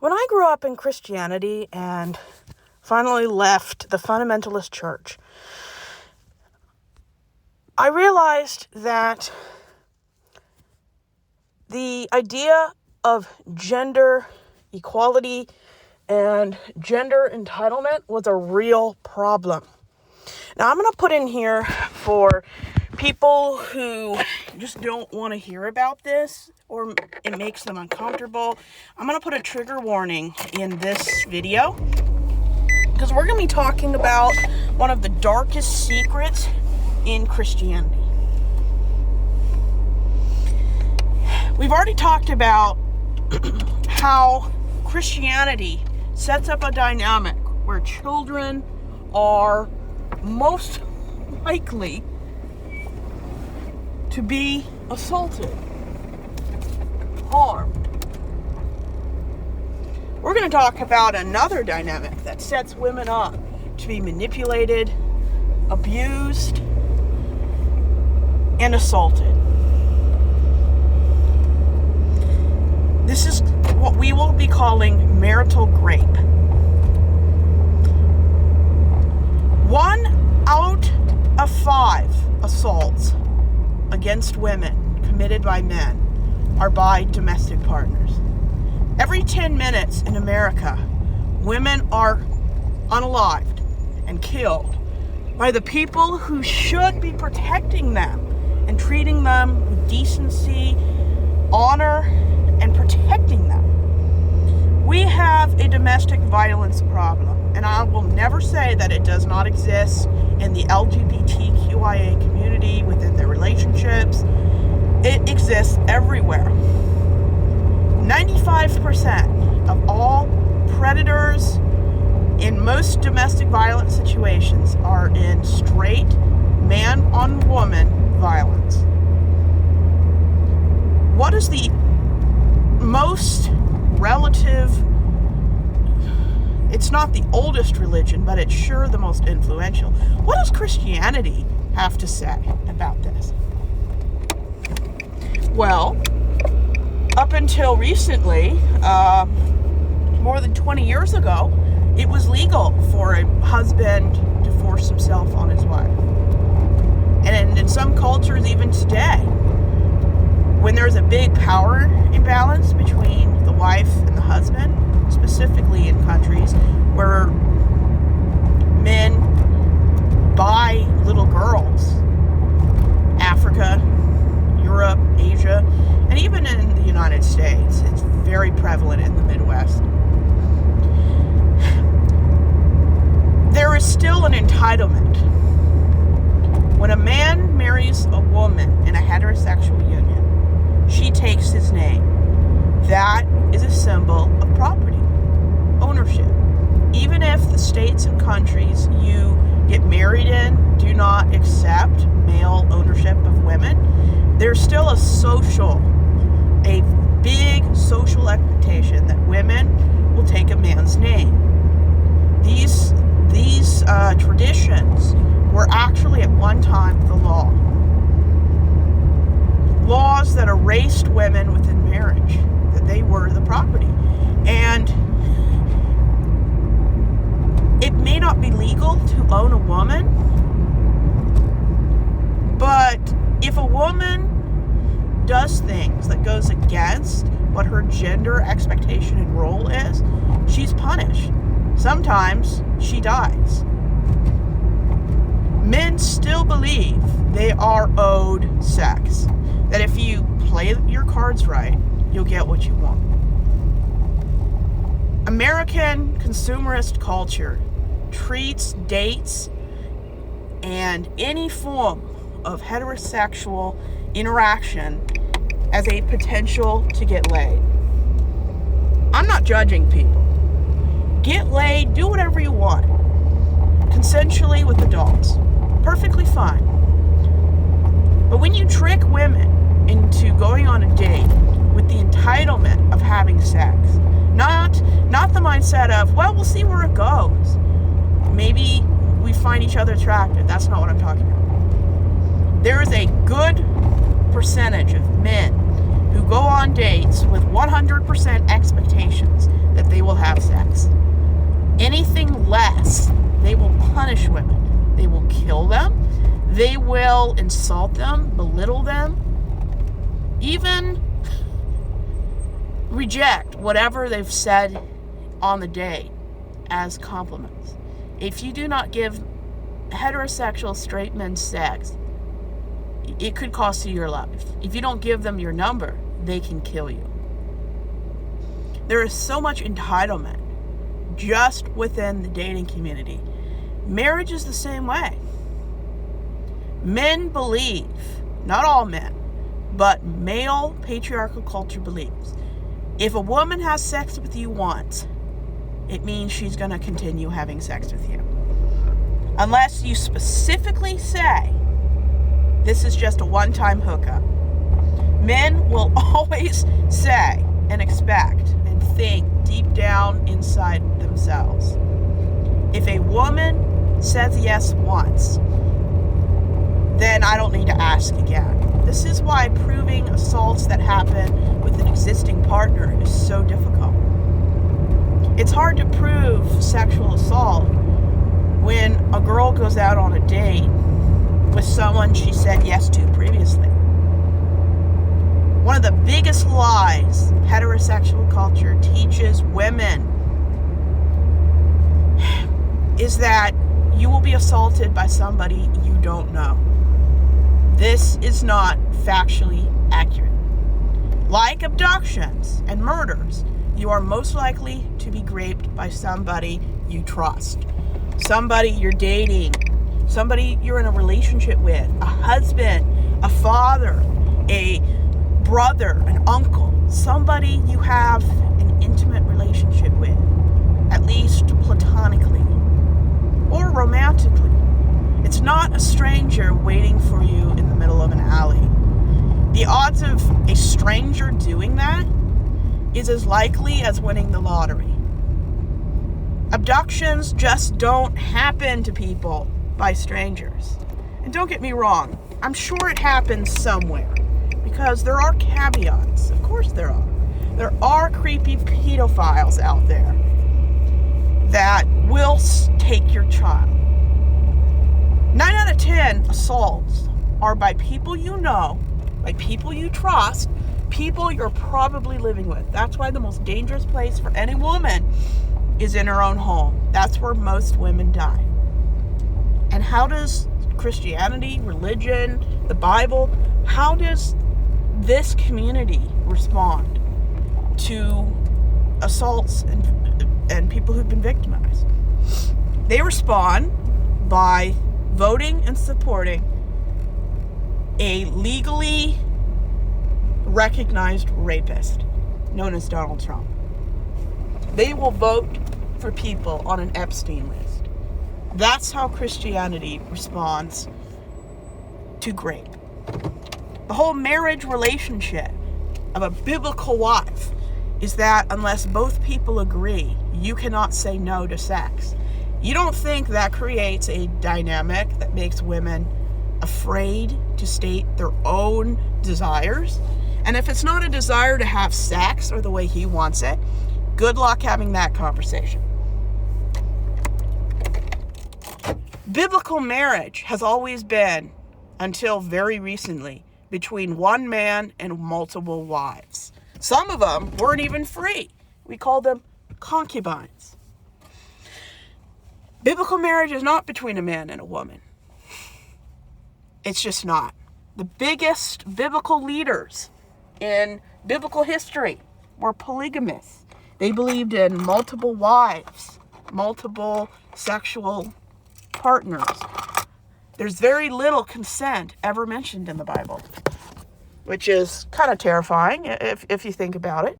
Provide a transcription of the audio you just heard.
When I grew up in Christianity and finally left the fundamentalist church, I realized that the idea of gender equality and gender entitlement was a real problem. Now, I'm going to put in here for people who just don't want to hear about this or it makes them uncomfortable. I'm going to put a trigger warning in this video because we're going to be talking about one of the darkest secrets in Christianity. We've already talked about how Christianity sets up a dynamic where children are most likely to be assaulted, harmed. We're going to talk about another dynamic that sets women up to be manipulated, abused, and assaulted. This is what we will be calling marital rape. 1 out of 5 assaults against women committed by men are by domestic partners. Every 10 minutes in America, women are unalived and killed by the people who should be protecting them and treating them with decency, honor, and protecting them. We have a domestic violence problem, and I will never say that it does not exist in the LGBTQIA community, within their relationships. It exists everywhere. 95% of all predators in most domestic violence situations are in straight man-on-woman violence. What is the most relative, it's not the oldest religion, but it's sure the most influential. What does Christianity have to say about this? Well, up until recently, more than 20 years ago, it was legal for a husband to force himself on his wife. And in some cultures, even today, when there's a big power imbalance between the wife and the husband, specifically in countries where men buy little girls, Africa, Europe, Asia, and even in the United States, it's very prevalent in the Midwest. There is still an entitlement. When a man marries a woman in a heterosexual union, she takes his name. That is a symbol of property, ownership. Even if the states and countries you get married in do not accept male ownership of women, there's still a big social expectation that women will take a man's name. These traditions were actually at one time the law. Laws that erased women within marriage, that they were the property. And it may not be legal to own a woman, but if a woman does things that goes against what her gender expectation and role is, she's punished. Sometimes she dies. Men still believe they are owed sex. That if you play your cards right, you'll get what you want. American consumerist culture treats dates and any form of heterosexual interaction as a potential to get laid. I'm not judging people. Get laid, do whatever you want. Consensually with adults. Perfectly fine. But when you trick women into going on a date with the entitlement of having sex, not the mindset of, well, we'll see where it goes. Maybe we find each other attractive. That's not what I'm talking about. There is a good percentage of men who go on dates with 100% expectations that they cults, they will punish women. They will kill them. They will insult them, belittle them, even reject whatever they've said on the day as compliments. If you do not give heterosexual straight men sex, it could cost you your life. If you don't give them your number, they can kill you. There is so much entitlement just within the dating community. Marriage is the same way. Men believe, not all men, but male patriarchal culture believes, if a woman has sex with you once, it means she's going to continue having sex with you. Unless you specifically say, this is just a one-time hookup. Men will always say and expect and think deep down inside themselves, if a woman says yes once, then I don't need to ask again. This is why proving assaults that happen with an existing partner is so difficult. It's hard to prove sexual assault when a girl goes out on a date with someone she said yes to previously. One of the biggest lies heterosexual culture teaches women is that you will be assaulted by somebody you don't know. This is not factually accurate. Like abductions and murders, you are most likely to be raped by somebody you trust, somebody you're dating, somebody you're in a relationship with, a husband, a father, a brother, an uncle, somebody you have an intimate relationship with, at least platonically or romantically. It's not a stranger waiting for you in the middle of an alley. The odds of a stranger doing that is as likely as winning the lottery. Abductions just don't happen to people by strangers. And don't get me wrong, I'm sure it happens somewhere, because there are caveats. Of course there are. There are creepy pedophiles out there that will take your child. 9 out of 10 assaults are by people you know, by people you trust, people you're probably living with. That's why the most dangerous place for any woman is in her own home. That's where most women die. And how does Christianity, religion, the Bible, how does this community respond to assaults and people who've been victimized? They respond by voting and supporting a legally recognized rapist known as Donald Trump. They will vote for people on an Epstein list. That's how Christianity responds to rape. The whole marriage relationship of a biblical wife is that unless both people agree, you cannot say no to sex. You don't think that creates a dynamic that makes women afraid to state their own desires? And if it's not a desire to have sex or the way he wants it, good luck having that conversation. Biblical marriage has always been, until very recently, between one man and multiple wives. Some of them weren't even free. We call them concubines. Biblical marriage is not between a man and a woman. It's just not. The biggest biblical leaders in biblical history were polygamists. They believed in multiple wives, multiple sexual partners. There's very little consent ever mentioned in the Bible, which is kind of terrifying if you think about it.